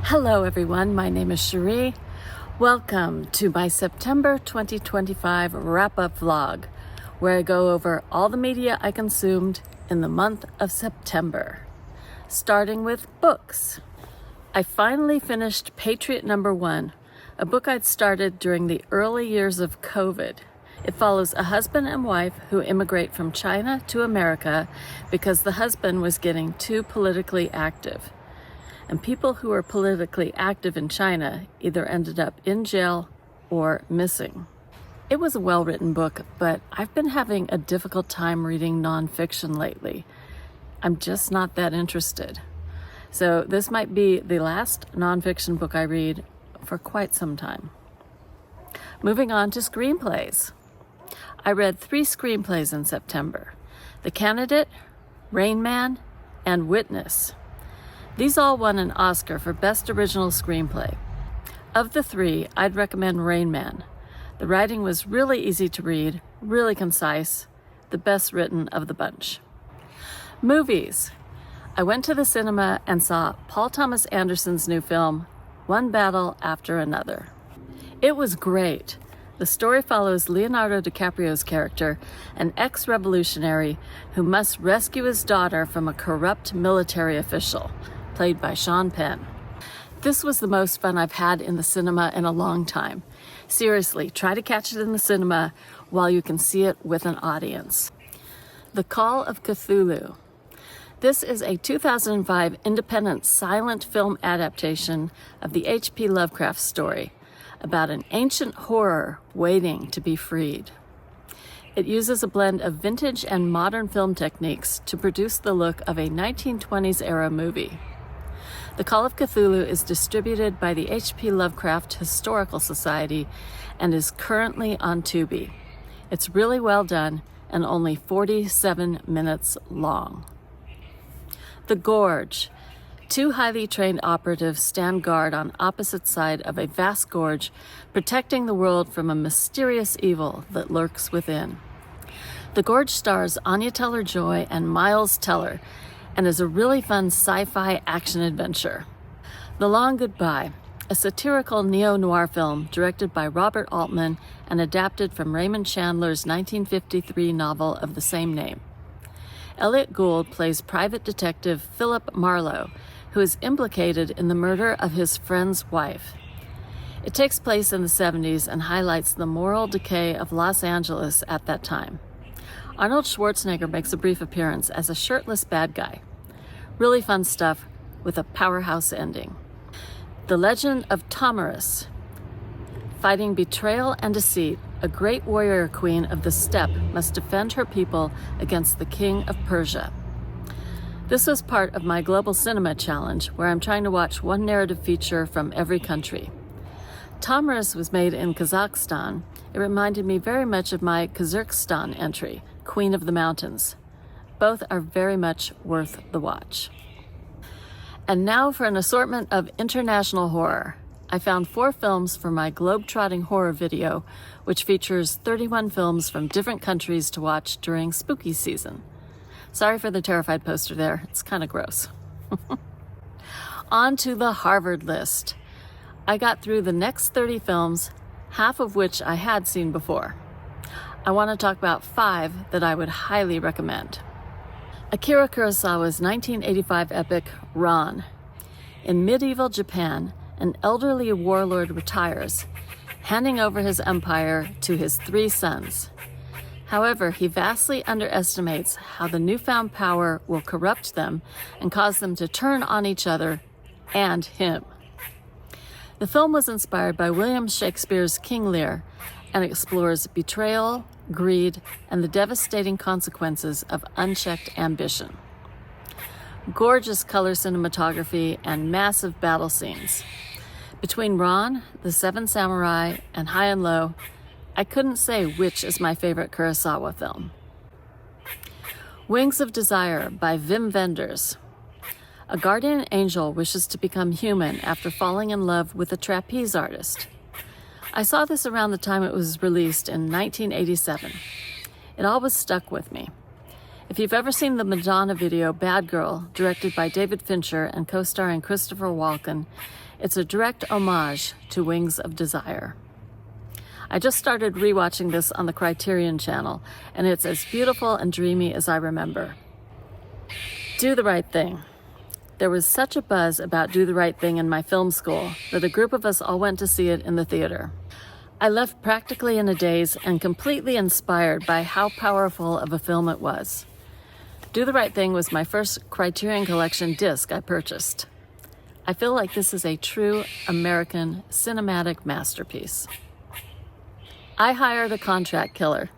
Hello everyone, my name is Cherie. Welcome to my September 2025 wrap-up vlog, where I go over all the media I consumed in the month of September. Starting with books. I finally finished Patriot #1, a book I'd started during the early years of COVID. It follows a husband and wife who immigrate from China to America because the husband was getting too politically active. And people who were politically active in China either ended up in jail or missing. It was a well-written book, but I've been having a difficult time reading nonfiction lately. I'm just not that interested. So this might be the last nonfiction book I read for quite some time. Moving on to screenplays. I read 3 screenplays in September: The Candidate, Rain Man, and Witness. These all won an Oscar for Best Original Screenplay. Of the 3, I'd recommend Rain Man. The writing was really easy to read, really concise, the best written of the bunch. Movies. I went to the cinema and saw Paul Thomas Anderson's new film, One Battle After Another. It was great. The story follows Leonardo DiCaprio's character, an ex-revolutionary who must rescue his daughter from a corrupt military official, played by Sean Penn. This was the most fun I've had in the cinema in a long time. Seriously, try to catch it in the cinema while you can see it with an audience. The Call of Cthulhu. This is a 2005 independent silent film adaptation of the H.P. Lovecraft story about an ancient horror waiting to be freed. It uses a blend of vintage and modern film techniques to produce the look of a 1920s era movie. The Call of Cthulhu is distributed by the H.P. Lovecraft Historical Society and is currently on Tubi. It's really well done and only 47 minutes long. The Gorge. 2 highly trained operatives stand guard on opposite side of a vast gorge, protecting the world from a mysterious evil that lurks within. The Gorge stars Anya Taylor-Joy and Miles Teller, and is a really fun sci-fi action adventure. The Long Goodbye, a satirical neo-noir film directed by Robert Altman and adapted from Raymond Chandler's 1953 novel of the same name. Elliot Gould plays private detective Philip Marlowe, who is implicated in the murder of his friend's wife. It takes place in the 70s and highlights the moral decay of Los Angeles at that time. Arnold Schwarzenegger makes a brief appearance as a shirtless bad guy. Really fun stuff with a powerhouse ending. The Legend of Tomyris. Fighting betrayal and deceit, a great warrior queen of the steppe must defend her people against the king of Persia. This was part of my Global Cinema Challenge, where I'm trying to watch one narrative feature from every country. Tomyris was made in Kazakhstan. It reminded me very much of my Kazakhstan entry, Queen of the Mountains. Both are very much worth the watch. And now for an assortment of international horror. I found 4 films for my globe-trotting horror video, which features 31 films from different countries to watch during spooky season. Sorry for the terrified poster there, it's kind of gross. On to the Harvard list. I got through the next 30 films, half of which I had seen before. I want to talk about 5 that I would highly recommend. Akira Kurosawa's 1985 epic, Ran. In medieval Japan, an elderly warlord retires, handing over his empire to his 3 sons. However, he vastly underestimates how the newfound power will corrupt them and cause them to turn on each other and him. The film was inspired by William Shakespeare's King Lear and explores betrayal, greed, and the devastating consequences of unchecked ambition. Gorgeous color cinematography and massive battle scenes. Between Ran, The Seven Samurai, and High and Low, I couldn't say which is my favorite Kurosawa film. Wings of Desire by Wim Wenders. A guardian angel wishes to become human after falling in love with a trapeze artist. I saw this around the time it was released in 1987. It always stuck with me. If you've ever seen the Madonna video Bad Girl, directed by David Fincher and co-starring Christopher Walken, it's a direct homage to Wings of Desire. I just started rewatching this on the Criterion channel, and it's as beautiful and dreamy as I remember. Do the Right Thing. There was such a buzz about Do the Right Thing in my film school that a group of us all went to see it in the theater. I left practically in a daze and completely inspired by how powerful of a film it was. Do the Right Thing was my first Criterion Collection disc I purchased. I feel like this is a true American cinematic masterpiece. I hired a contract killer.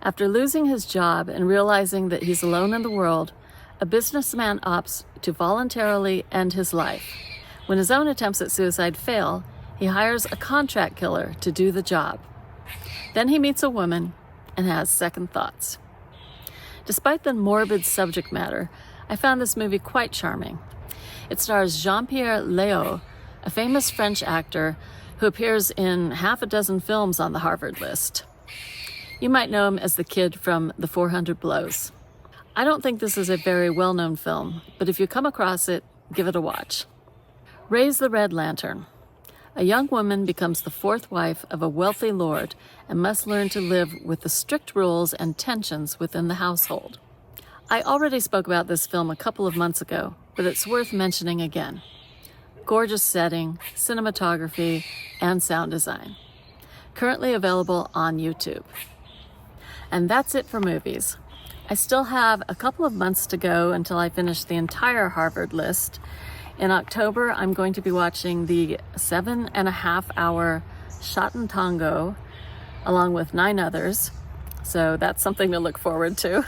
After losing his job and realizing that he's alone in the world, a businessman opts to voluntarily end his life. When his own attempts at suicide fail, he hires a contract killer to do the job. Then he meets a woman and has second thoughts. Despite the morbid subject matter, I found this movie quite charming. It stars Jean-Pierre Léaud, a famous French actor who appears in half a dozen films on the Harvard list. You might know him as the kid from The 400 Blows. I don't think this is a very well-known film, but if you come across it, give it a watch. Raise the Red Lantern. A young woman becomes the fourth wife of a wealthy lord and must learn to live with the strict rules and tensions within the household. I already spoke about this film a couple of months ago, but it's worth mentioning again. Gorgeous setting, cinematography, and sound design. Currently available on YouTube. And that's it for movies. I still have a couple of months to go until I finish the entire Harvard list. In October, I'm going to be watching the 7.5-hour Shot Tango, along with 9 others. So that's something to look forward to.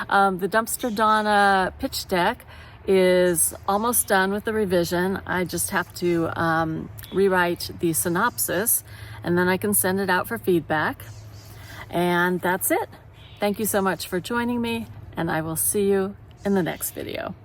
The Dumpster Donna pitch deck is almost done with the revision. I just have to rewrite the synopsis, and then I can send it out for feedback. And that's it. Thank you so much for joining me, and I will see you in the next video.